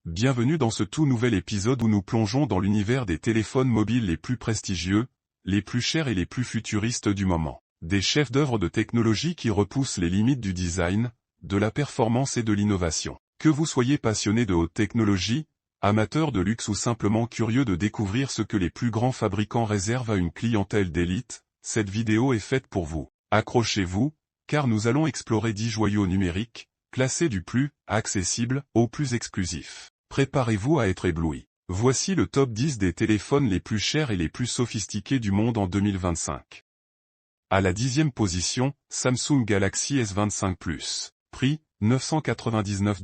Bienvenue dans ce tout nouvel épisode où nous plongeons dans l'univers des téléphones mobiles les plus prestigieux, les plus chers et les plus futuristes du moment. Des chefs-d'œuvre de technologie qui repoussent les limites du design, de la performance et de l'innovation. Que vous soyez passionné de haute technologie, amateur de luxe ou simplement curieux de découvrir ce que les plus grands fabricants réservent à une clientèle d'élite, cette vidéo est faite pour vous. Accrochez-vous, car nous allons explorer 10 joyaux numériques, classés du plus accessible au plus exclusif. Préparez-vous à être ébloui. Voici le top 10 des téléphones les plus chers et les plus sophistiqués du monde en 2025. À la 10e position, Samsung Galaxy S25 Plus. Prix, $999.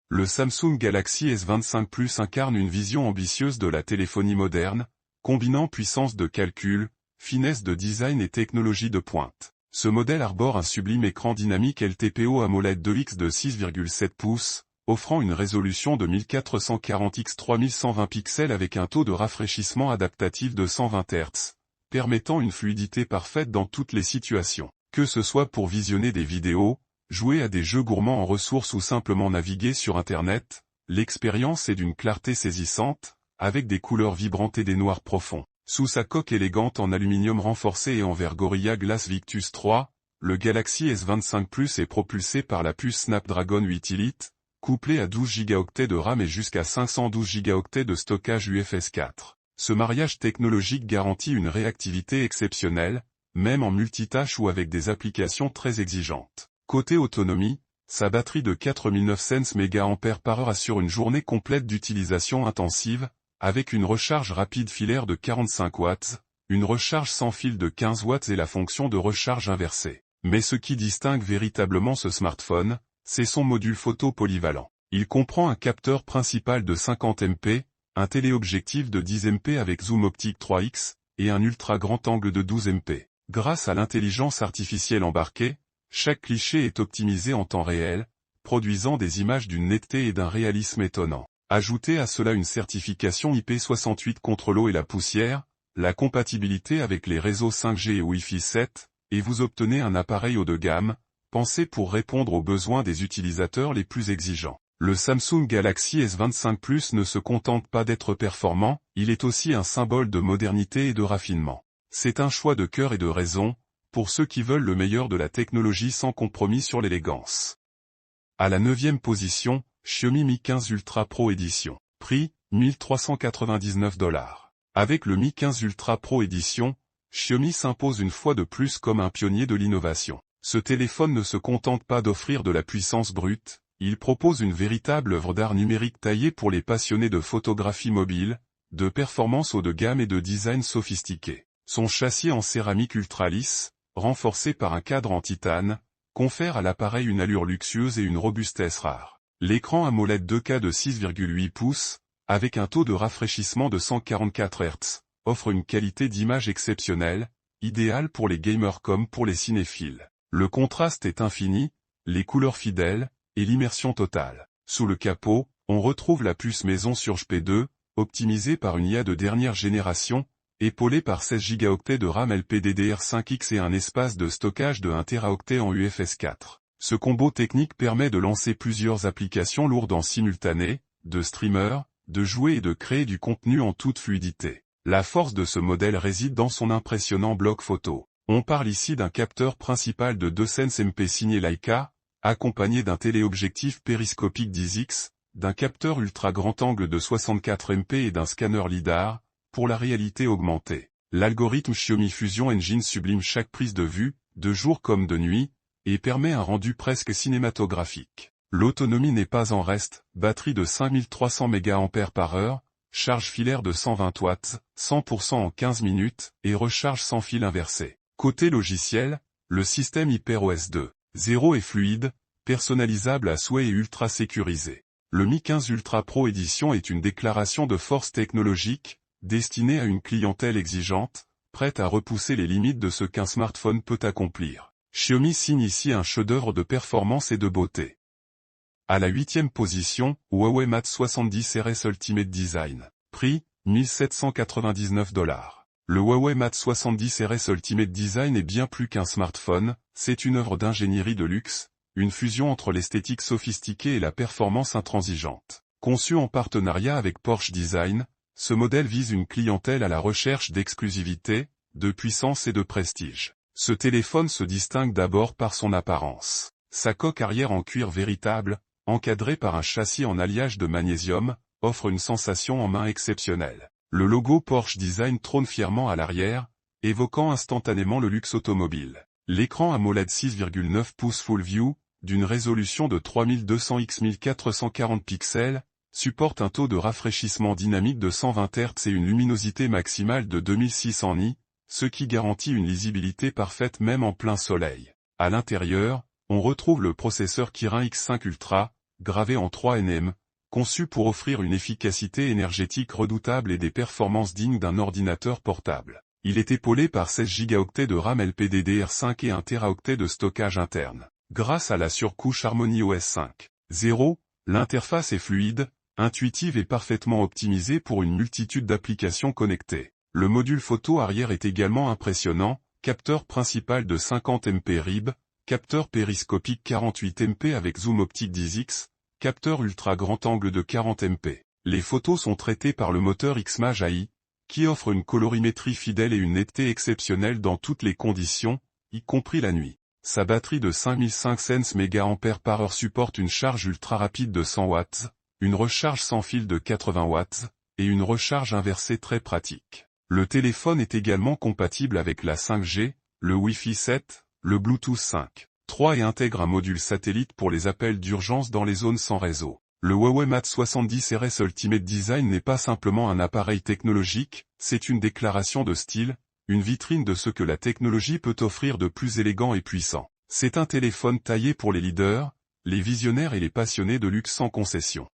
Le Samsung Galaxy S25 Plus incarne une vision ambitieuse de la téléphonie moderne, combinant puissance de calcul, finesse de design et technologie de pointe. Ce modèle arbore un sublime écran dynamique LTPO AMOLED 2X de 6,7 pouces, offrant une résolution de 1440 x 3120 pixels avec un taux de rafraîchissement adaptatif de 120 Hz, permettant une fluidité parfaite dans toutes les situations. Que ce soit pour visionner des vidéos, jouer à des jeux gourmands en ressources ou simplement naviguer sur Internet, l'expérience est d'une clarté saisissante, avec des couleurs vibrantes et des noirs profonds. Sous sa coque élégante en aluminium renforcé et en verre Gorilla Glass Victus 3, le Galaxy S25 Plus est propulsé par la puce Snapdragon 8 Elite, couplée à 12 Go de RAM et jusqu'à 512 Go de stockage UFS 4. Ce mariage technologique garantit une réactivité exceptionnelle, même en multitâche ou avec des applications très exigeantes. Côté autonomie, sa batterie de 4900 mAh assure une journée complète d'utilisation intensive, avec une recharge rapide filaire de 45 watts, une recharge sans fil de 15 watts et la fonction de recharge inversée. Mais ce qui distingue véritablement ce smartphone, c'est son module photo polyvalent. Il comprend un capteur principal de 50 MP, un téléobjectif de 10 MP avec zoom optique 3x, et un ultra grand angle de 12 MP. Grâce à l'intelligence artificielle embarquée, chaque cliché est optimisé en temps réel, produisant des images d'une netteté et d'un réalisme étonnant. Ajoutez à cela une certification IP68 contre l'eau et la poussière, la compatibilité avec les réseaux 5G et Wi-Fi 7, et vous obtenez un appareil haut de gamme, pensé pour répondre aux besoins des utilisateurs les plus exigeants. Le Samsung Galaxy S25 Plus ne se contente pas d'être performant, il est aussi un symbole de modernité et de raffinement. C'est un choix de cœur et de raison, pour ceux qui veulent le meilleur de la technologie sans compromis sur l'élégance. À la 9e position, Xiaomi Mi 15 Ultra Pro Edition. Prix, $1399. Avec le Mi 15 Ultra Pro Edition, Xiaomi s'impose une fois de plus comme un pionnier de l'innovation. Ce téléphone ne se contente pas d'offrir de la puissance brute, il propose une véritable œuvre d'art numérique taillée pour les passionnés de photographie mobile, de performance haut de gamme et de design sophistiqué. Son châssis en céramique ultra lisse, renforcé par un cadre en titane, confère à l'appareil une allure luxueuse et une robustesse rare. L'écran AMOLED 2K de 6,8 pouces, avec un taux de rafraîchissement de 144 Hz, offre une qualité d'image exceptionnelle, idéale pour les gamers comme pour les cinéphiles. Le contraste est infini, les couleurs fidèles, et l'immersion totale. Sous le capot, on retrouve la puce maison Surge P2, optimisée par une IA de dernière génération, épaulée par 16 Go de RAM LPDDR5X et un espace de stockage de 1 Teraoctet en UFS 4. Ce combo technique permet de lancer plusieurs applications lourdes en simultané, de streamer, de jouer et de créer du contenu en toute fluidité. La force de ce modèle réside dans son impressionnant bloc photo. On parle ici d'un capteur principal de 200 MP signé Leica, accompagné d'un téléobjectif périscopique 10x, d'un capteur ultra grand angle de 64 MP et d'un scanner LiDAR, pour la réalité augmentée. L'algorithme Xiaomi Fusion Engine sublime chaque prise de vue, de jour comme de nuit, et permet un rendu presque cinématographique. L'autonomie n'est pas en reste, batterie de 5300 mAh, charge filaire de 120 watts, 100% en 15 minutes, et recharge sans fil inversé. Côté logiciel, le système HyperOS 2.0 est fluide, personnalisable à souhait et ultra sécurisé. Le Mi 15 Ultra Pro Edition est une déclaration de force technologique, destinée à une clientèle exigeante, prête à repousser les limites de ce qu'un smartphone peut accomplir. Xiaomi signe ici un chef-d'œuvre de performance et de beauté. À la 8e position, Huawei Mate 70 RS Ultimate Design. Prix, $1799. Le Huawei Mate 70 RS Ultimate Design est bien plus qu'un smartphone, c'est une œuvre d'ingénierie de luxe, une fusion entre l'esthétique sophistiquée et la performance intransigeante. Conçu en partenariat avec Porsche Design, ce modèle vise une clientèle à la recherche d'exclusivité, de puissance et de prestige. Ce téléphone se distingue d'abord par son apparence. Sa coque arrière en cuir véritable, encadrée par un châssis en alliage de magnésium, offre une sensation en main exceptionnelle. Le logo Porsche Design trône fièrement à l'arrière, évoquant instantanément le luxe automobile. L'écran AMOLED 6,9 pouces Full View, d'une résolution de 3200 x 1440 pixels, supporte un taux de rafraîchissement dynamique de 120 Hz et une luminosité maximale de 2600 nits, ce qui garantit une lisibilité parfaite même en plein soleil. À l'intérieur, on retrouve le processeur Kirin X5 Ultra, gravé en 3 nm, conçu pour offrir une efficacité énergétique redoutable et des performances dignes d'un ordinateur portable. Il est épaulé par 16 Go de RAM LPDDR5 et 1 Teraoctet de stockage interne. Grâce à la surcouche Harmony OS 5.0, l'interface est fluide, intuitive et parfaitement optimisée pour une multitude d'applications connectées. Le module photo arrière est également impressionnant, capteur principal de 50 MP RIB, capteur périscopique 48 MP avec zoom optique 10x, capteur ultra grand angle de 40 MP. Les photos sont traitées par le moteur Xmage AI, qui offre une colorimétrie fidèle et une netteté exceptionnelle dans toutes les conditions, y compris la nuit. Sa batterie de 5500 mAh supporte une charge ultra rapide de 100 watts, une recharge sans fil de 80 watts, et une recharge inversée très pratique. Le téléphone est également compatible avec la 5G, le Wi-Fi 7, le Bluetooth 5.3 et intègre un module satellite pour les appels d'urgence dans les zones sans réseau. Le Huawei Mate 70 RS Ultimate Design n'est pas simplement un appareil technologique, c'est une déclaration de style, une vitrine de ce que la technologie peut offrir de plus élégant et puissant. C'est un téléphone taillé pour les leaders, les visionnaires et les passionnés de luxe sans concession.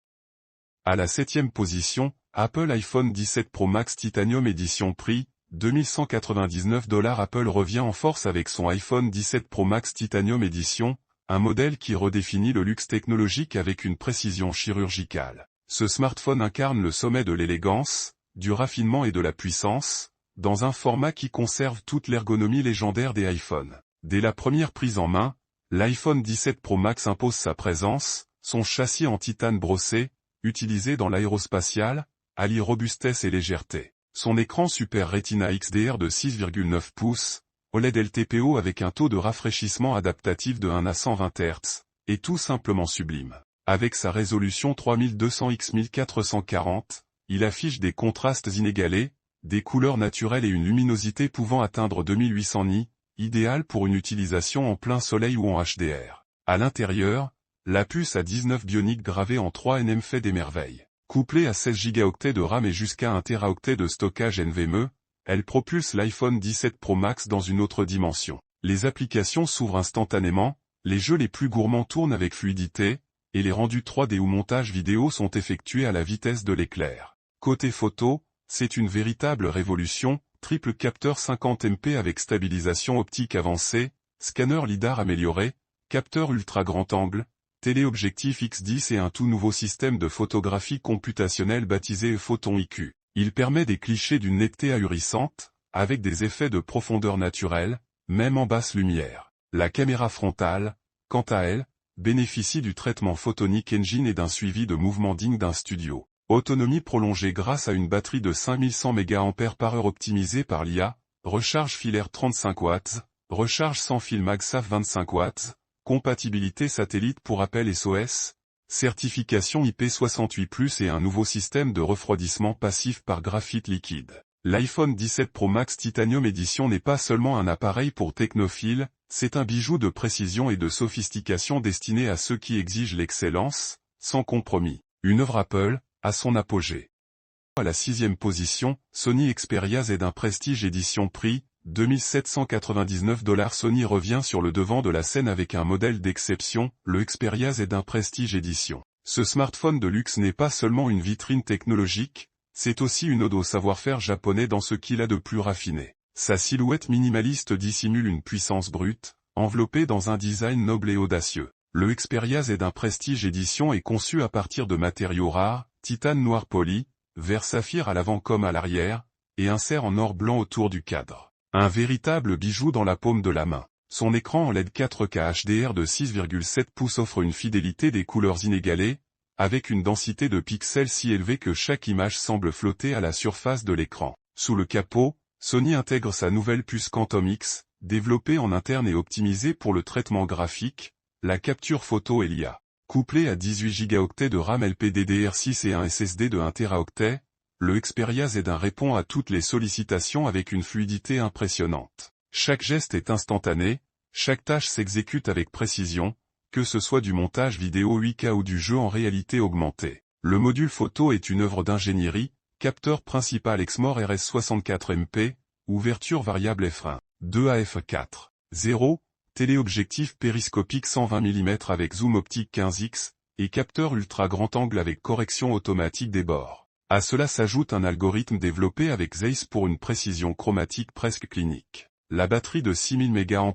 À la 7e position, Apple iPhone 17 Pro Max Titanium Edition prix, $2199. Apple revient en force avec son iPhone 17 Pro Max Titanium Edition, un modèle qui redéfinit le luxe technologique avec une précision chirurgicale. Ce smartphone incarne le sommet de l'élégance, du raffinement et de la puissance, dans un format qui conserve toute l'ergonomie légendaire des iPhones. Dès la première prise en main, l'iPhone 17 Pro Max impose sa présence, son châssis en titane brossé, utilisé dans l'aérospatial, allie robustesse et légèreté. Son écran Super Retina XDR de 6,9 pouces, OLED LTPO avec un taux de rafraîchissement adaptatif de 1 à 120 Hz, est tout simplement sublime. Avec sa résolution 3200 x 1440, il affiche des contrastes inégalés, des couleurs naturelles et une luminosité pouvant atteindre 2800 nits, idéal pour une utilisation en plein soleil ou en HDR. À l'intérieur, la puce A19 Bionic gravée en 3 nm fait des merveilles. Couplée à 16 Go de RAM et jusqu'à 1 Teraoctet de stockage NVMe, elle propulse l'iPhone 17 Pro Max dans une autre dimension. Les applications s'ouvrent instantanément, les jeux les plus gourmands tournent avec fluidité, et les rendus 3D ou montage vidéo sont effectués à la vitesse de l'éclair. Côté photo, c'est une véritable révolution, triple capteur 50 MP avec stabilisation optique avancée, scanner LiDAR amélioré, capteur ultra grand angle, téléobjectif X10 et un tout nouveau système de photographie computationnelle baptisé Photon IQ. Il permet des clichés d'une netteté ahurissante, avec des effets de profondeur naturelle, même en basse lumière. La caméra frontale, quant à elle, bénéficie du traitement Photonic Engine et d'un suivi de mouvement digne d'un studio. Autonomie prolongée grâce à une batterie de 5100 mAh optimisée par l'IA, recharge filaire 35 watts, recharge sans fil MagSafe 25 watts, compatibilité satellite pour appel SOS, certification IP68+, et un nouveau système de refroidissement passif par graphite liquide. L'iPhone 17 Pro Max Titanium Edition n'est pas seulement un appareil pour technophiles, c'est un bijou de précision et de sophistication destiné à ceux qui exigent l'excellence, sans compromis. Une œuvre Apple, à son apogée. À la 6e position, Sony Xperia Z d'un Prestige Edition prix, $2799. Sony revient sur le devant de la scène avec un modèle d'exception, le Xperia Z d'un Prestige Edition. Ce smartphone de luxe n'est pas seulement une vitrine technologique, c'est aussi une ode au savoir-faire japonais dans ce qu'il a de plus raffiné. Sa silhouette minimaliste dissimule une puissance brute, enveloppée dans un design noble et audacieux. Le Xperia Z d'un Prestige Edition est conçu à partir de matériaux rares, titane noir poli, vert saphir à l'avant comme à l'arrière, et insert en or blanc autour du cadre. Un véritable bijou dans la paume de la main. Son écran en LED 4K HDR de 6,7 pouces offre une fidélité des couleurs inégalée, avec une densité de pixels si élevée que chaque image semble flotter à la surface de l'écran. Sous le capot, Sony intègre sa nouvelle puce Quantum X, développée en interne et optimisée pour le traitement graphique, la capture photo et l'IA. Couplé à 18 Go de RAM LPDDR6 et un SSD de 1 Teraoctet, le Xperia Z1 répond à toutes les sollicitations avec une fluidité impressionnante. Chaque geste est instantané, chaque tâche s'exécute avec précision, que ce soit du montage vidéo 8K ou du jeu en réalité augmentée. Le module photo est une œuvre d'ingénierie, capteur principal Exmor RS64MP, ouverture variable f1, 2 à f4, 0, téléobjectif périscopique 120 mm avec zoom optique 15x, et capteur ultra grand angle avec correction automatique des bords. À cela s'ajoute un algorithme développé avec Zeiss pour une précision chromatique presque clinique. La batterie de 6000 mAh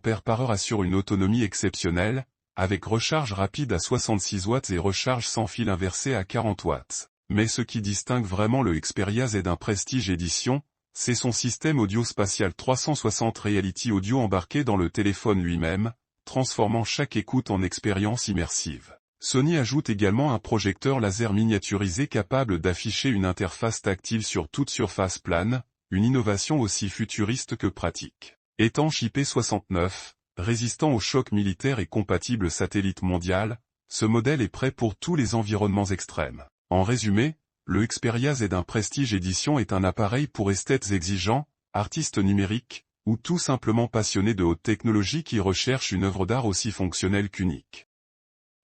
assure une autonomie exceptionnelle, avec recharge rapide à 66 watts et recharge sans fil inversé à 40 watts. Mais ce qui distingue vraiment le Xperia Z1 Prestige Edition, c'est son système audio spatial 360 Reality Audio embarqué dans le téléphone lui-même, transformant chaque écoute en expérience immersive. Sony ajoute également un projecteur laser miniaturisé capable d'afficher une interface tactile sur toute surface plane, une innovation aussi futuriste que pratique. Étanche IP69, résistant aux chocs militaires et compatible satellite mondial, ce modèle est prêt pour tous les environnements extrêmes. En résumé, le Xperia Z1 Prestige Edition est un appareil pour esthètes exigeants, artistes numériques, ou tout simplement passionnés de haute technologie qui recherchent une œuvre d'art aussi fonctionnelle qu'unique.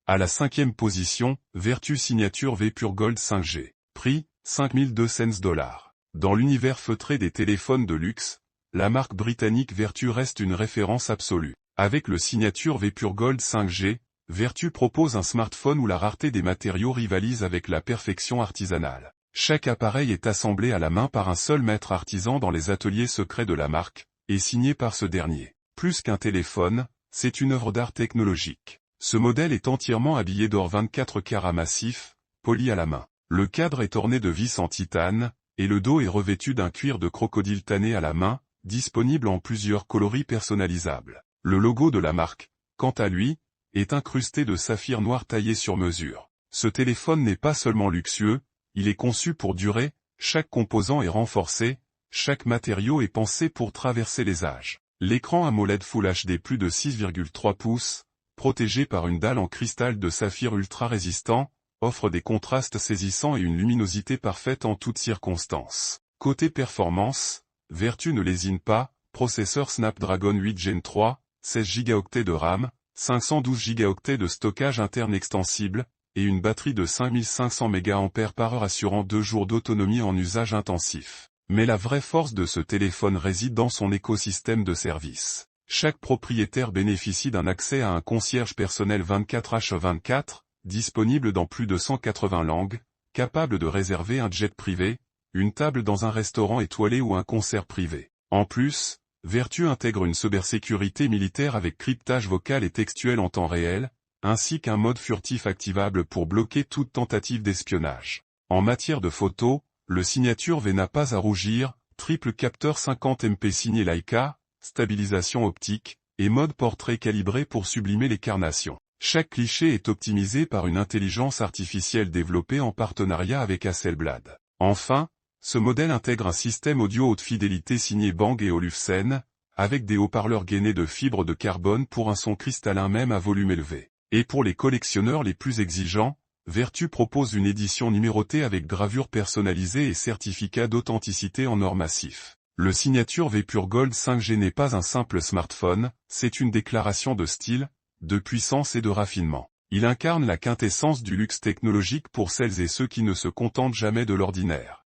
À la 5e position, Vertu Signature V Pure Gold 5G. Prix, $5200. Dans l'univers feutré des téléphones de luxe, la marque britannique Vertu reste une référence absolue. Avec le Signature V Pure Gold 5G, Vertu propose un smartphone où la rareté des matériaux rivalise avec la perfection artisanale. Chaque appareil est assemblé à la main par un seul maître artisan dans les ateliers secrets de la marque, et signé par ce dernier. Plus qu'un téléphone, c'est une œuvre d'art technologique. Ce modèle est entièrement habillé d'or 24 carats massif, poli à la main. Le cadre est orné de vis en titane, et le dos est revêtu d'un cuir de crocodile tanné à la main, disponible en plusieurs coloris personnalisables. Le logo de la marque, quant à lui, est incrusté de saphir noir taillé sur mesure. Ce téléphone n'est pas seulement luxueux, il est conçu pour durer, chaque composant est renforcé, chaque matériau est pensé pour traverser les âges. L'écran AMOLED Full HD plus de 6,3 pouces, protégé par une dalle en cristal de saphir ultra résistant, offre des contrastes saisissants et une luminosité parfaite en toutes circonstances. Côté performance, Vertu ne lésine pas, processeur Snapdragon 8 Gen 3, 16 Go de RAM, 512 Go de stockage interne extensible, et une batterie de 5500 mAh assurant 2 jours d'autonomie en usage intensif. Mais la vraie force de ce téléphone réside dans son écosystème de services. Chaque propriétaire bénéficie d'un accès à un concierge personnel 24h24, disponible dans plus de 180 langues, capable de réserver un jet privé, une table dans un restaurant étoilé ou un concert privé. En plus, Vertu intègre une cybersécurité militaire avec cryptage vocal et textuel en temps réel, ainsi qu'un mode furtif activable pour bloquer toute tentative d'espionnage. En matière de photos, le Signature V n'a pas à rougir, triple capteur 50 MP signé Leica, stabilisation optique, et mode portrait calibré pour sublimer les carnations. Chaque cliché est optimisé par une intelligence artificielle développée en partenariat avec Hasselblad. Enfin, ce modèle intègre un système audio haute fidélité signé Bang & Olufsen, avec des haut-parleurs gainés de fibres de carbone pour un son cristallin même à volume élevé. Et pour les collectionneurs les plus exigeants, Vertu propose une édition numérotée avec gravure personnalisée et certificat d'authenticité en or massif. Le Signature V Pure Gold 5G n'est pas un simple smartphone, c'est une déclaration de style, de puissance et de raffinement. Il incarne la quintessence du luxe technologique pour celles et ceux qui ne se contentent jamais de l'ordinaire.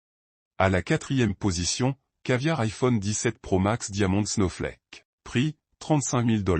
À la 4e position, Caviar iPhone 17 Pro Max Diamond Snowflake. Prix, $35 000.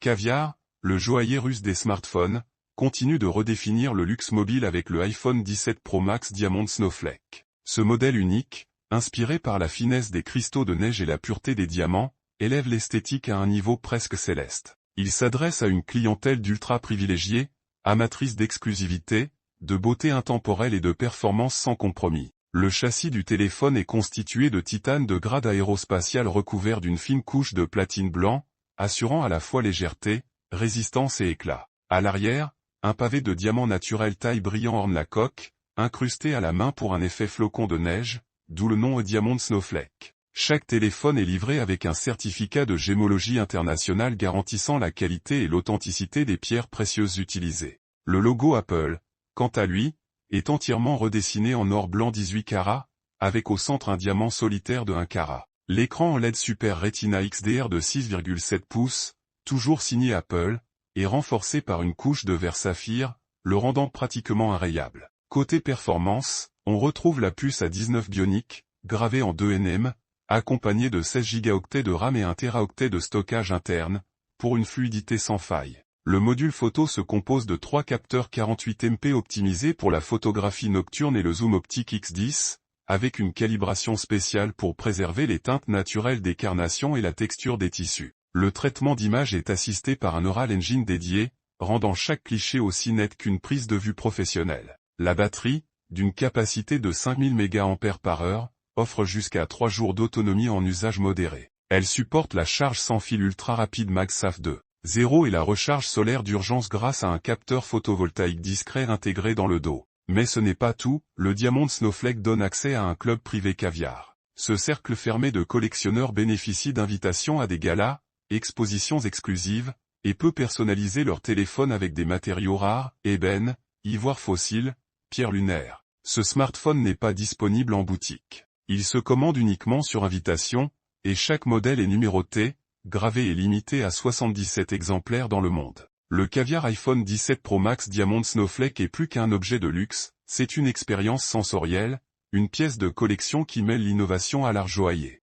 Caviar, le joaillier russe des smartphones, continue de redéfinir le luxe mobile avec le iPhone 17 Pro Max Diamond Snowflake. Ce modèle unique, inspiré par la finesse des cristaux de neige et la pureté des diamants, élève l'esthétique à un niveau presque céleste. Il s'adresse à une clientèle d'ultra privilégiée, amatrice d'exclusivité, de beauté intemporelle et de performance sans compromis. Le châssis du téléphone est constitué de titane de grade aérospatial recouvert d'une fine couche de platine blanc, assurant à la fois légèreté, résistance et éclat. À l'arrière, un pavé de diamants naturels taille brillant orne la coque, incrusté à la main pour un effet flocon de neige, d'où le nom Diamond Snowflake. Chaque téléphone est livré avec un certificat de gémologie internationale garantissant la qualité et l'authenticité des pierres précieuses utilisées. Le logo Apple, quant à lui, est entièrement redessiné en or blanc 18 carats, avec au centre un diamant solitaire de 1 carat. L'écran OLED Super Retina XDR de 6,7 pouces, toujours signé Apple, est renforcé par une couche de verre saphir, le rendant pratiquement inrayable. Côté performance, on retrouve la puce A19 Bionic, gravée en 2 nm, accompagnée de 16 Go de RAM et 1 Teraoctet de stockage interne, pour une fluidité sans faille. Le module photo se compose de 3 capteurs 48 MP optimisés pour la photographie nocturne et le zoom optique X10, avec une calibration spéciale pour préserver les teintes naturelles des carnations et la texture des tissus. Le traitement d'image est assisté par un Neural Engine dédié, rendant chaque cliché aussi net qu'une prise de vue professionnelle. La batterie, d'une capacité de 5000 mAh, offre jusqu'à 3 jours d'autonomie en usage modéré. Elle supporte la charge sans fil ultra rapide MagSafe 2.0 et la recharge solaire d'urgence grâce à un capteur photovoltaïque discret intégré dans le dos. Mais ce n'est pas tout, le Diamond Snowflake donne accès à un club privé caviar. Ce cercle fermé de collectionneurs bénéficie d'invitations à des galas, expositions exclusives, et peut personnaliser leur téléphone avec des matériaux rares, ébène, ivoire fossile, pierre lunaire. Ce smartphone n'est pas disponible en boutique. Il se commande uniquement sur invitation, et chaque modèle est numéroté, gravé et limité à 77 exemplaires dans le monde. Le caviar iPhone 17 Pro Max Diamond Snowflake est plus qu'un objet de luxe, c'est une expérience sensorielle, une pièce de collection qui mêle l'innovation à l'art joaillier.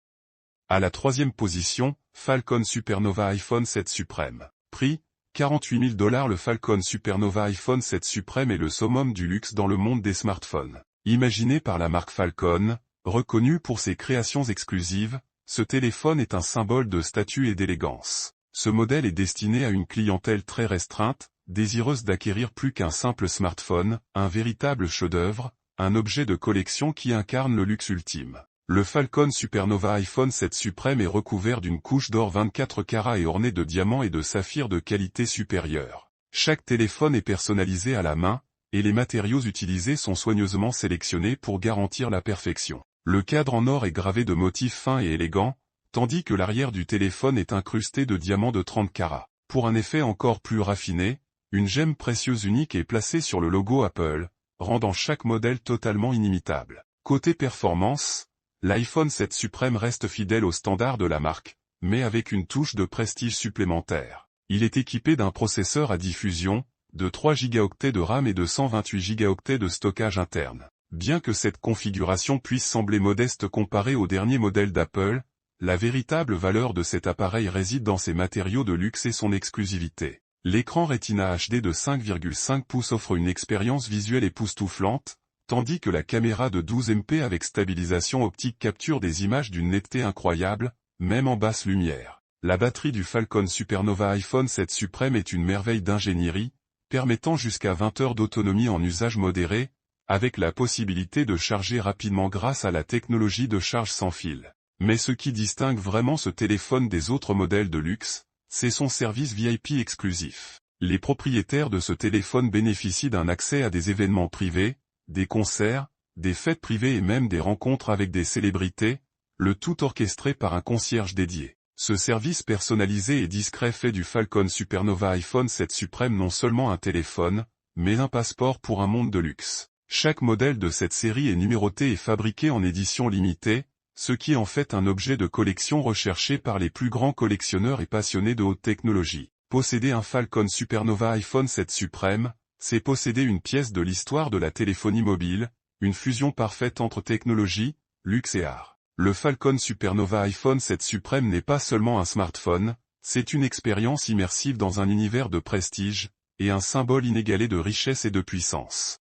À la 3e position, Falcon Supernova iPhone 7 Supreme. Prix, $48 000. Le Falcon Supernova iPhone 7 Supreme est le summum du luxe dans le monde des smartphones. Imaginé par la marque Falcon, reconnu pour ses créations exclusives, ce téléphone est un symbole de statut et d'élégance. Ce modèle est destiné à une clientèle très restreinte, désireuse d'acquérir plus qu'un simple smartphone, un véritable chef-d'œuvre, un objet de collection qui incarne le luxe ultime. Le Falcon Supernova iPhone 7 Supreme est recouvert d'une couche d'or 24 carats et orné de diamants et de saphirs de qualité supérieure. Chaque téléphone est personnalisé à la main, et les matériaux utilisés sont soigneusement sélectionnés pour garantir la perfection. Le cadre en or est gravé de motifs fins et élégants, tandis que l'arrière du téléphone est incrusté de diamants de 30 carats. Pour un effet encore plus raffiné, une gemme précieuse unique est placée sur le logo Apple, rendant chaque modèle totalement inimitable. Côté performance, l'iPhone 7 Supreme reste fidèle aux standards de la marque, mais avec une touche de prestige supplémentaire. Il est équipé d'un processeur à diffusion, de 3 Go de RAM et de 128 Go de stockage interne. Bien que cette configuration puisse sembler modeste comparée aux derniers modèles d'Apple, la véritable valeur de cet appareil réside dans ses matériaux de luxe et son exclusivité. L'écran Retina HD de 5,5 pouces offre une expérience visuelle époustouflante, tandis que la caméra de 12 MP avec stabilisation optique capture des images d'une netteté incroyable, même en basse lumière. La batterie du Falcon Supernova iPhone 7 Supreme est une merveille d'ingénierie, permettant jusqu'à 20 heures d'autonomie en usage modéré, avec la possibilité de charger rapidement grâce à la technologie de charge sans fil. Mais ce qui distingue vraiment ce téléphone des autres modèles de luxe, c'est son service VIP exclusif. Les propriétaires de ce téléphone bénéficient d'un accès à des événements privés, des concerts, des fêtes privées et même des rencontres avec des célébrités, le tout orchestré par un concierge dédié. Ce service personnalisé et discret fait du Falcon Supernova iPhone 7 Supreme non seulement un téléphone, mais un passeport pour un monde de luxe. Chaque modèle de cette série est numéroté et fabriqué en édition limitée, ce qui en fait un objet de collection recherché par les plus grands collectionneurs et passionnés de haute technologie. Posséder un Falcon Supernova iPhone 7 Supreme, c'est posséder une pièce de l'histoire de la téléphonie mobile, une fusion parfaite entre technologie, luxe et art. Le Falcon Supernova iPhone 7 Supreme n'est pas seulement un smartphone, c'est une expérience immersive dans un univers de prestige, et un symbole inégalé de richesse et de puissance.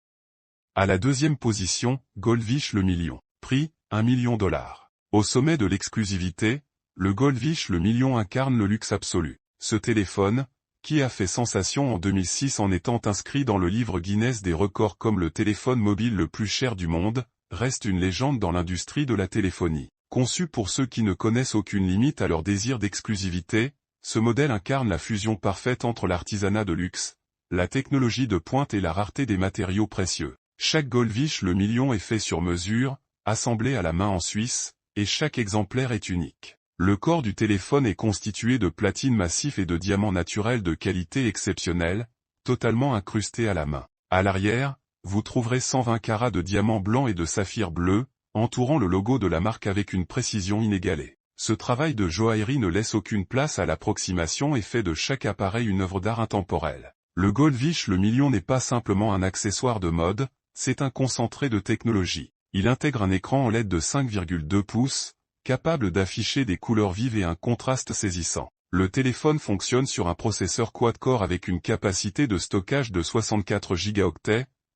À la 2e position, Goldfish le million. Prix, $1 million. Au sommet de l'exclusivité, le Goldfish le million incarne le luxe absolu. Ce téléphone, qui a fait sensation en 2006 en étant inscrit dans le livre Guinness des records comme le téléphone mobile le plus cher du monde, reste une légende dans l'industrie de la téléphonie. Conçu pour ceux qui ne connaissent aucune limite à leur désir d'exclusivité, ce modèle incarne la fusion parfaite entre l'artisanat de luxe, la technologie de pointe et la rareté des matériaux précieux. Chaque Goldfish le million est fait sur mesure, assemblé à la main en Suisse, et chaque exemplaire est unique. Le corps du téléphone est constitué de platine massif et de diamants naturels de qualité exceptionnelle, totalement incrustés à la main. À l'arrière, vous trouverez 120 carats de diamants blancs et de saphirs bleus, entourant le logo de la marque avec une précision inégalée. Ce travail de joaillerie ne laisse aucune place à l'approximation et fait de chaque appareil une œuvre d'art intemporelle. Le Goldfish le million n'est pas simplement un accessoire de mode, c'est un concentré de technologie. Il intègre un écran OLED de 5,2 pouces, capable d'afficher des couleurs vives et un contraste saisissant. Le téléphone fonctionne sur un processeur quad-core avec une capacité de stockage de 64 Go,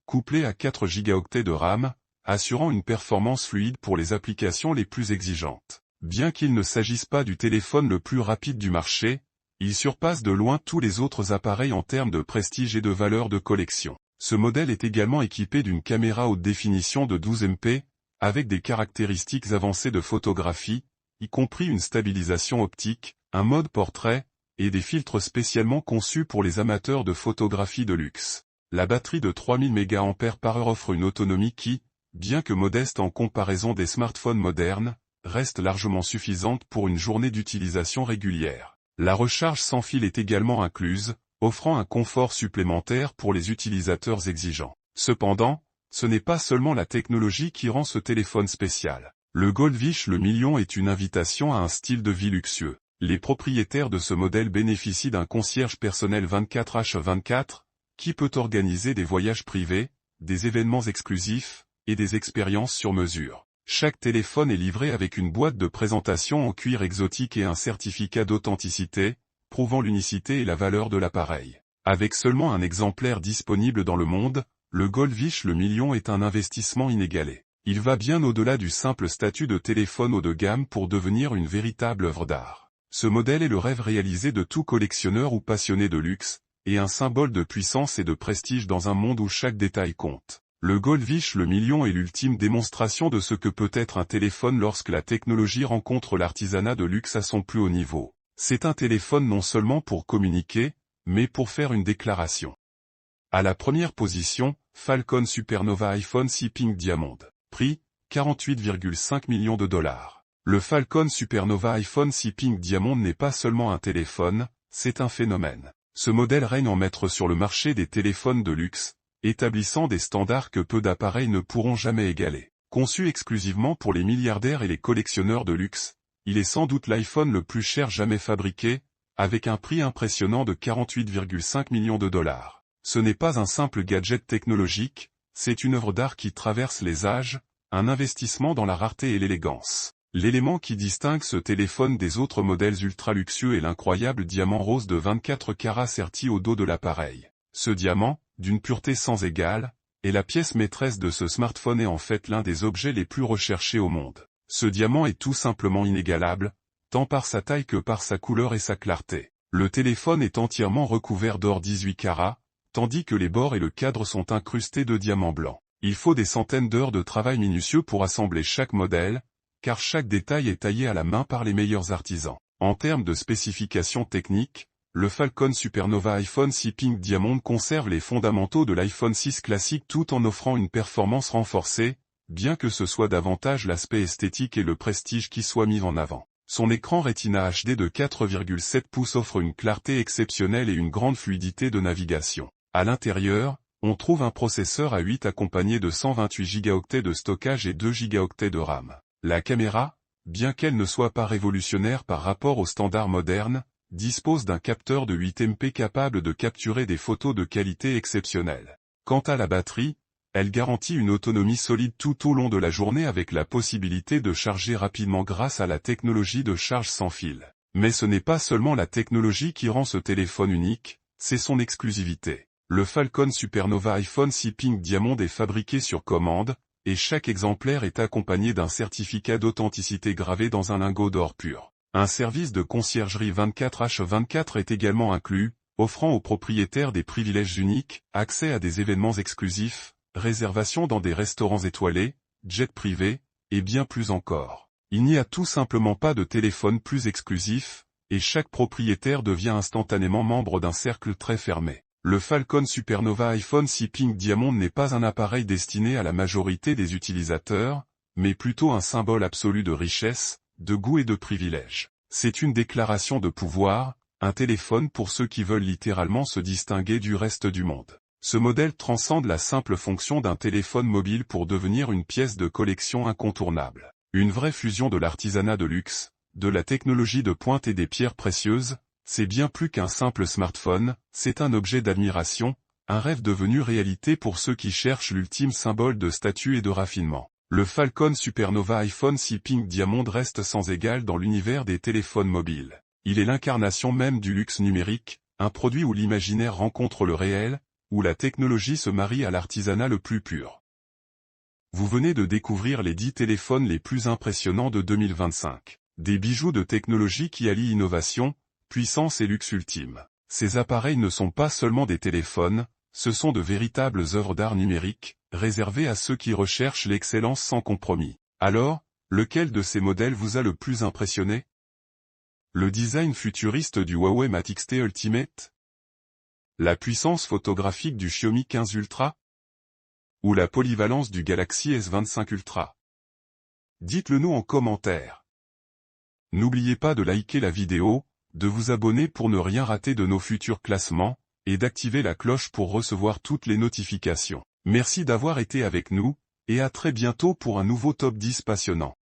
couplé à 4 Go de RAM, assurant une performance fluide pour les applications les plus exigeantes. Bien qu'il ne s'agisse pas du téléphone le plus rapide du marché, il surpasse de loin tous les autres appareils en termes de prestige et de valeur de collection. Ce modèle est également équipé d'une caméra haute définition de 12 MP, avec des caractéristiques avancées de photographie, y compris une stabilisation optique, un mode portrait, et des filtres spécialement conçus pour les amateurs de photographie de luxe. La batterie de 3000 mAh offre une autonomie qui, bien que modeste en comparaison des smartphones modernes, reste largement suffisante pour une journée d'utilisation régulière. La recharge sans fil est également incluse, offrant un confort supplémentaire pour les utilisateurs exigeants. Cependant, ce n'est pas seulement la technologie qui rend ce téléphone spécial. Le Goldfish le million est une invitation à un style de vie luxueux. Les propriétaires de ce modèle bénéficient d'un concierge personnel 24h24, qui peut organiser des voyages privés, des événements exclusifs, et des expériences sur mesure. Chaque téléphone est livré avec une boîte de présentation en cuir exotique et un certificat d'authenticité, prouvant l'unicité et la valeur de l'appareil. Avec seulement un exemplaire disponible dans le monde, le Goldfish le million est un investissement inégalé. Il va bien au-delà du simple statut de téléphone haut de gamme pour devenir une véritable œuvre d'art. Ce modèle est le rêve réalisé de tout collectionneur ou passionné de luxe, et un symbole de puissance et de prestige dans un monde où chaque détail compte. Le Goldfish le million est l'ultime démonstration de ce que peut être un téléphone lorsque la technologie rencontre l'artisanat de luxe à son plus haut niveau. C'est un téléphone non seulement pour communiquer, mais pour faire une déclaration. À la première position, Falcon Supernova iPhone 6 Pink Diamond. Prix, 48,5 millions de dollars. Le Falcon Supernova iPhone 6 Pink Diamond n'est pas seulement un téléphone, c'est un phénomène. Ce modèle règne en maître sur le marché des téléphones de luxe, établissant des standards que peu d'appareils ne pourront jamais égaler. Conçu exclusivement pour les milliardaires et les collectionneurs de luxe, il est sans doute l'iPhone le plus cher jamais fabriqué, avec un prix impressionnant de 48,5 millions de dollars. Ce n'est pas un simple gadget technologique, c'est une œuvre d'art qui traverse les âges, un investissement dans la rareté et l'élégance. L'élément qui distingue ce téléphone des autres modèles ultra luxueux est l'incroyable diamant rose de 24 carats serti au dos de l'appareil. Ce diamant, d'une pureté sans égale, est la pièce maîtresse de ce smartphone et en fait l'un des objets les plus recherchés au monde. Ce diamant est tout simplement inégalable, tant par sa taille que par sa couleur et sa clarté. Le téléphone est entièrement recouvert d'or 18 carats, tandis que les bords et le cadre sont incrustés de diamants blancs. Il faut des centaines d'heures de travail minutieux pour assembler chaque modèle, car chaque détail est taillé à la main par les meilleurs artisans. En termes de spécifications techniques, le Falcon Supernova iPhone 6 Pink Diamond conserve les fondamentaux de l'iPhone 6 classique tout en offrant une performance renforcée, bien que ce soit davantage l'aspect esthétique et le prestige qui soient mis en avant. Son écran Retina HD de 4,7 pouces offre une clarté exceptionnelle et une grande fluidité de navigation. À l'intérieur, on trouve un processeur A8 accompagné de 128 Go de stockage et 2 Go de RAM. La caméra, bien qu'elle ne soit pas révolutionnaire par rapport aux standards modernes, dispose d'un capteur de 8 MP capable de capturer des photos de qualité exceptionnelle. Quant à la batterie, elle garantit une autonomie solide tout au long de la journée avec la possibilité de charger rapidement grâce à la technologie de charge sans fil. Mais ce n'est pas seulement la technologie qui rend ce téléphone unique, c'est son exclusivité. Le Falcon Supernova iPhone 6 Pink Diamond est fabriqué sur commande, et chaque exemplaire est accompagné d'un certificat d'authenticité gravé dans un lingot d'or pur. Un service de conciergerie 24h24 est également inclus, offrant aux propriétaires des privilèges uniques, accès à des événements exclusifs, réservations dans des restaurants étoilés, jets privés, et bien plus encore. Il n'y a tout simplement pas de téléphone plus exclusif, et chaque propriétaire devient instantanément membre d'un cercle très fermé. Le Falcon Supernova iPhone 6 Pink Diamond n'est pas un appareil destiné à la majorité des utilisateurs, mais plutôt un symbole absolu de richesse, de goût et de privilège. C'est une déclaration de pouvoir, un téléphone pour ceux qui veulent littéralement se distinguer du reste du monde. Ce modèle transcende la simple fonction d'un téléphone mobile pour devenir une pièce de collection incontournable. Une vraie fusion de l'artisanat de luxe, de la technologie de pointe et des pierres précieuses, c'est bien plus qu'un simple smartphone, c'est un objet d'admiration, un rêve devenu réalité pour ceux qui cherchent l'ultime symbole de statut et de raffinement. Le Falcon Supernova iPhone 6 Pink Diamond reste sans égal dans l'univers des téléphones mobiles. Il est l'incarnation même du luxe numérique, un produit où l'imaginaire rencontre le réel, où la technologie se marie à l'artisanat le plus pur. Vous venez de découvrir les 10 téléphones les plus impressionnants de 2025. Des bijoux de technologie qui allient innovation, puissance et luxe ultime. Ces appareils ne sont pas seulement des téléphones, ce sont de véritables œuvres d'art numérique, réservées à ceux qui recherchent l'excellence sans compromis. Alors, lequel de ces modèles vous a le plus impressionné? Le design futuriste du Huawei Mate X-T Ultimate? La puissance photographique du Xiaomi 15 Ultra? Ou la polyvalence du Galaxy S25 Ultra? Dites-le nous en commentaire. N'oubliez pas de liker la vidéo, de vous abonner pour ne rien rater de nos futurs classements, et d'activer la cloche pour recevoir toutes les notifications. Merci d'avoir été avec nous, et à très bientôt pour un nouveau top 10 passionnant.